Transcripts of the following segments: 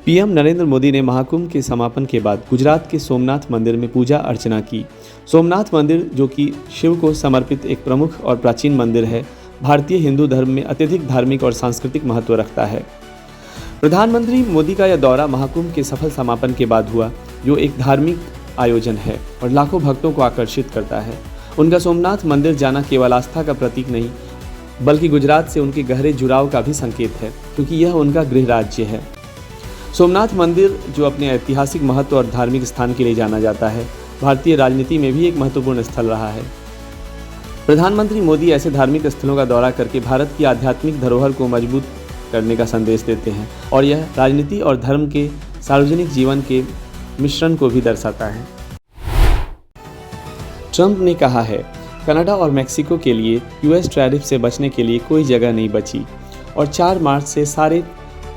PM Narendra Modi ने महाकुंभ के समापन के बाद गुजरात के सोमनाथ मंदिर में पूजा अर्चना की। सोमनाथ मंदिर, जो कि शिव को समर्पित एक प्रमुख और प्राचीन मंदिर है, भारतीय हिंदू धर्म में अत्यधिक धार्मिक और सांस्कृतिक महत्व रखता है। प्रधानमंत्री मोदी का यह दौरा महाकुंभ के सफल समापन के बाद हुआ, जो एक धार्मिक आयोजन है और लाखों भक्तों को आकर्षित करता है। उनका सोमनाथ मंदिर जाना केवल आस्था का प्रतीक नहीं, बल्कि गुजरात से उनके गहरे जुड़ाव का भी संकेत है, क्योंकि यह उनका गृह राज्य है। सोमनाथ मंदिर, जो अपने ऐतिहासिक महत्व और धार्मिक स्थान के लिए जाना जाता है, भारतीय राजनीति में भी एक महत्वपूर्ण स्थल रहा है। प्रधानमंत्री मोदी ऐसे धार्मिक स्थलों का दौरा करके भारत की आध्यात्मिक धरोहर को मजबूत करने का संदेश देते हैं और यह राजनीति और धर्म के सार्वजनिक जीवन के मिश्रण को भी दर्शाता है। ट्रंप ने कहा है, कनाडा और मेक्सिको के लिए यूएस टैरिफ से बचने के लिए कोई जगह नहीं बची और 4 मार्च से सारे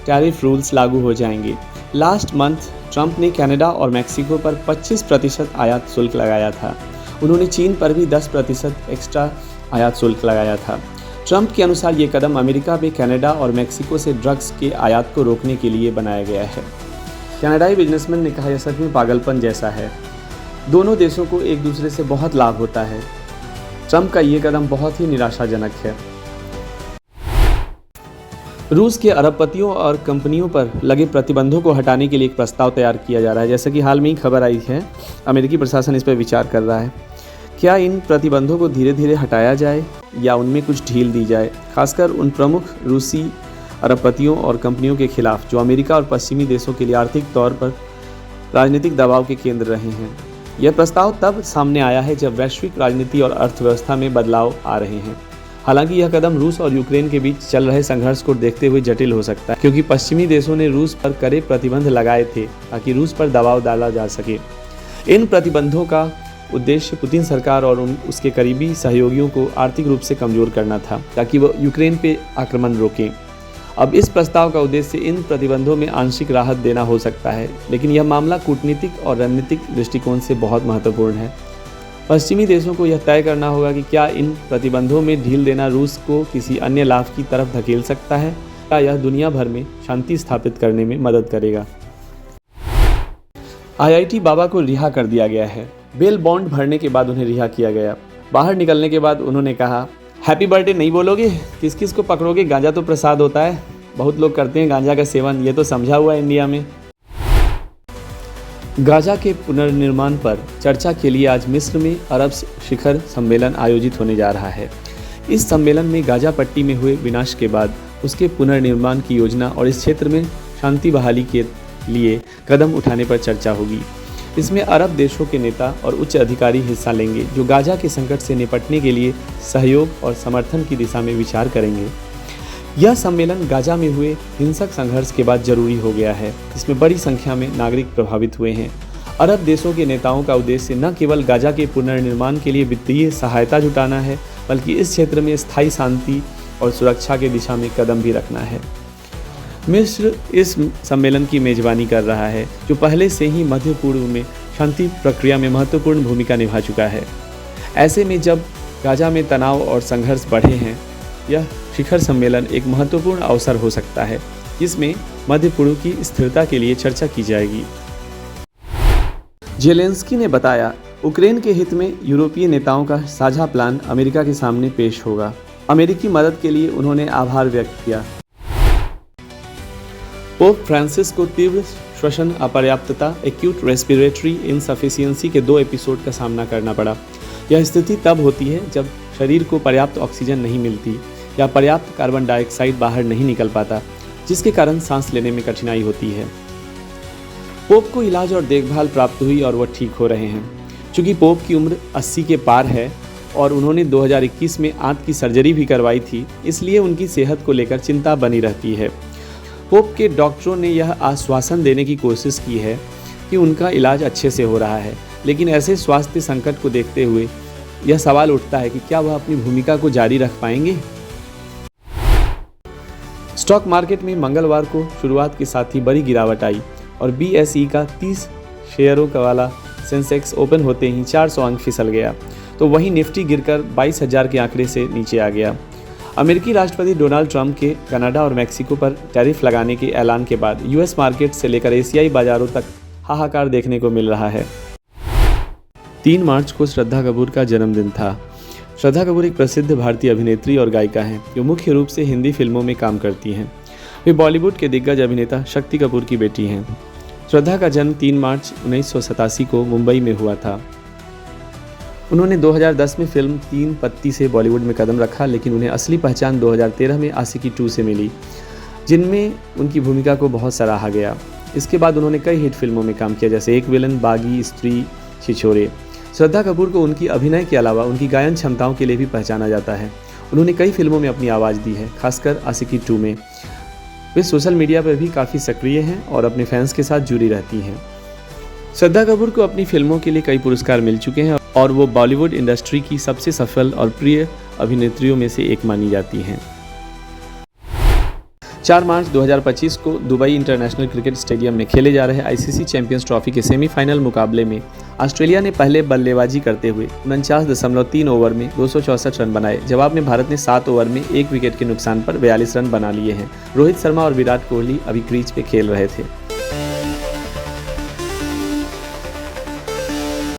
टैरिफ रूल्स लागू हो जाएंगे। लास्ट मंथ ट्रंप ने कनाडा और मेक्सिको पर 25% आयात शुल्क लगाया था। उन्होंने चीन पर भी 10% एक्स्ट्रा आयात शुल्क लगाया था। ट्रंप के अनुसार ये कदम अमेरिका में कनाडा और मेक्सिको से ड्रग्स के आयात को रोकने के लिए बनाया गया है। कनाडाई बिजनेसमैन ने कहा, यह सच में पागलपन जैसा है। दोनों देशों को एक दूसरे से बहुत लाभ होता है। ट्रंप का ये कदम बहुत ही निराशाजनक है। रूस के अरबपतियों और कंपनियों पर लगे प्रतिबंधों को हटाने के लिए एक प्रस्ताव तैयार किया जा रहा है। जैसा कि हाल में ही खबर आई है, अमेरिकी प्रशासन इस पर विचार कर रहा है। क्या इन प्रतिबंधों को धीरे धीरे हटाया जाए या उनमें कुछ ढील दी जाए, खासकर उन प्रमुख रूसी अरबपतियों और कंपनियों के खिलाफ जो अमेरिका और पश्चिमी देशों के लिए आर्थिक तौर पर राजनीतिक दबाव के केंद्र रहे हैं। यह प्रस्ताव तब सामने आया है जब वैश्विक राजनीति और अर्थव्यवस्था में बदलाव आ रहे हैं। हालांकि यह कदम रूस और यूक्रेन के बीच चल रहे संघर्ष को देखते हुए जटिल हो सकता है, क्योंकि पश्चिमी देशों ने रूस पर कड़े प्रतिबंध लगाए थे ताकि रूस पर दबाव डाला जा सके। इन प्रतिबंधों का उद्देश्य पुतिन सरकार और उसके करीबी सहयोगियों को आर्थिक रूप से कमजोर करना था, ताकि वो यूक्रेन पे आक्रमण रोकें। अब इस प्रस्ताव का उद्देश्य इन प्रतिबंधों में आंशिक राहत देना हो सकता है, लेकिन यह मामला कूटनीतिक और रणनीतिक दृष्टिकोण से बहुत महत्वपूर्ण है। पश्चिमी देशों को यह तय करना होगा कि क्या इन प्रतिबंधों में ढील देना रूस को किसी अन्य लाभ की तरफ धकेल सकता है या यह दुनिया भर में शांति स्थापित करने में मदद करेगा। आईआईटी बाबा को रिहा कर दिया गया है। बेल बॉन्ड भरने के बाद उन्हें रिहा किया गया। बाहर निकलने के बाद उन्होंने कहा, हैप्पी बर्थडे नहीं बोलोगे? किस किस को पकड़ोगे? गांजा तो प्रसाद होता है, बहुत लोग करते हैं गांजा का सेवन, ये तो समझा हुआ है इंडिया में। गाजा के पुनर्निर्माण पर चर्चा के लिए आज मिस्र में अरब शिखर सम्मेलन आयोजित होने जा रहा है। इस सम्मेलन में गाजा पट्टी में हुए विनाश के बाद उसके पुनर्निर्माण की योजना और इस क्षेत्र में शांति बहाली के लिए कदम उठाने पर चर्चा होगी। इसमें अरब देशों के नेता और उच्च अधिकारी हिस्सा लेंगे, जो गाजा के संकट से निपटने के लिए सहयोग और समर्थन की दिशा में विचार करेंगे। यह सम्मेलन गाजा में हुए हिंसक संघर्ष के बाद जरूरी हो गया है, जिसमें बड़ी संख्या में नागरिक प्रभावित हुए हैं। अरब देशों के नेताओं का उद्देश्य न केवल गाजा के पुनर्निर्माण के लिए वित्तीय सहायता जुटाना है, बल्कि इस क्षेत्र में स्थायी शांति और सुरक्षा की दिशा में कदम भी रखना है। मिस्र इस सम्मेलन की मेजबानी कर रहा है, जो पहले से ही मध्य पूर्व में शांति प्रक्रिया में महत्वपूर्ण भूमिका निभा चुका है। ऐसे में जब गाजा में तनाव और संघर्ष बढ़े हैं, यह शिखर सम्मेलन एक महत्वपूर्ण अवसर हो सकता है, जिसमें मध्य पूर्व की स्थिरता के लिए चर्चा की जाएगी। जेलेंस्की ने बताया, यूक्रेन के हित में यूरोपीय नेताओं का साझा प्लान अमेरिका के सामने पेश होगा। अमेरिकी मदद के लिए उन्होंने आभार व्यक्त किया। पोप फ्रांसिस को तीव्र श्वसन अपर्याप्तता एक्यूट रेस्पिरेटरी इनसफिशियंसी के 2 एपिसोड का सामना करना पड़ा। यह स्थिति तब होती है जब शरीर को पर्याप्त ऑक्सीजन नहीं मिलती या पर्याप्त कार्बन डाइऑक्साइड बाहर नहीं निकल पाता, जिसके कारण सांस लेने में कठिनाई होती है। पोप को इलाज और देखभाल प्राप्त हुई और वह ठीक हो रहे हैं। चूँकि पोप की उम्र 80 के पार है और उन्होंने 2021 में आंत की सर्जरी भी करवाई थी, इसलिए उनकी सेहत को लेकर चिंता बनी रहती है। पोप के डॉक्टरों ने यह आश्वासन देने की कोशिश की है कि उनका इलाज अच्छे से हो रहा है, लेकिन ऐसे स्वास्थ्य संकट को देखते हुए यह सवाल उठता है कि क्या वह अपनी भूमिका को जारी रख पाएंगे। स्टॉक मार्केट में मंगलवार को शुरुआत के साथ ही बड़ी गिरावट आई और बीएसई का 30 शेयरों का वाला सेंसेक्स ओपन होते ही 400 अंक फिसल गया, तो वहीं निफ्टी गिरकर 22,000 के आंकड़े से नीचे आ गया। अमेरिकी राष्ट्रपति डोनाल्ड ट्रंप के कनाडा और मैक्सिको पर टैरिफ लगाने के ऐलान के बाद यूएस मार्केट से लेकर एशियाई बाजारों तक हाहाकार देखने को मिल रहा है। 3 मार्च को श्रद्धा कपूर का जन्मदिन था। श्रद्धा कपूर एक प्रसिद्ध भारतीय अभिनेत्री और गायिका हैं जो मुख्य रूप से हिंदी फिल्मों में काम करती हैं। वे बॉलीवुड के दिग्गज अभिनेता शक्ति कपूर की बेटी हैं। श्रद्धा का जन्म 3 मार्च 1987 को मुंबई में हुआ था। उन्होंने 2010 में फिल्म 3 पत्ती से बॉलीवुड में कदम रखा, लेकिन उन्हें असली पहचान 2013 में आशिकी 2 से मिली, जिनमें उनकी भूमिका को बहुत सराहा गया। इसके बाद उन्होंने कई हिट फिल्मों में काम किया, जैसे एक विलन, बागी, स्त्री, छिछोरे। श्रद्धा कपूर को उनकी अभिनय के अलावा उनकी गायन क्षमताओं के लिए भी पहचाना जाता है। उन्होंने कई फिल्मों में अपनी आवाज़ दी है, खासकर आशिकी 2 में। वे सोशल मीडिया पर भी काफ़ी सक्रिय हैं और अपने फैंस के साथ जुड़ी रहती हैं। श्रद्धा कपूर को अपनी फिल्मों के लिए कई पुरस्कार मिल चुके हैं और वो बॉलीवुड इंडस्ट्री की सबसे सफल और प्रिय अभिनेत्रियों में से एक मानी जाती हैं। 4 मार्च 2025 को दुबई इंटरनेशनल क्रिकेट स्टेडियम में खेले जा रहे आईसीसी चैंपियंस ट्रॉफी के सेमीफाइनल मुकाबले में ऑस्ट्रेलिया ने पहले बल्लेबाजी करते हुए 49.3 ओवर में 264 रन बनाए। जवाब में भारत ने 7 ओवर में 1 विकेट के नुकसान पर 42 रन बना लिए हैं। रोहित शर्मा और विराट कोहली अभी क्रीज पे खेल रहे थे।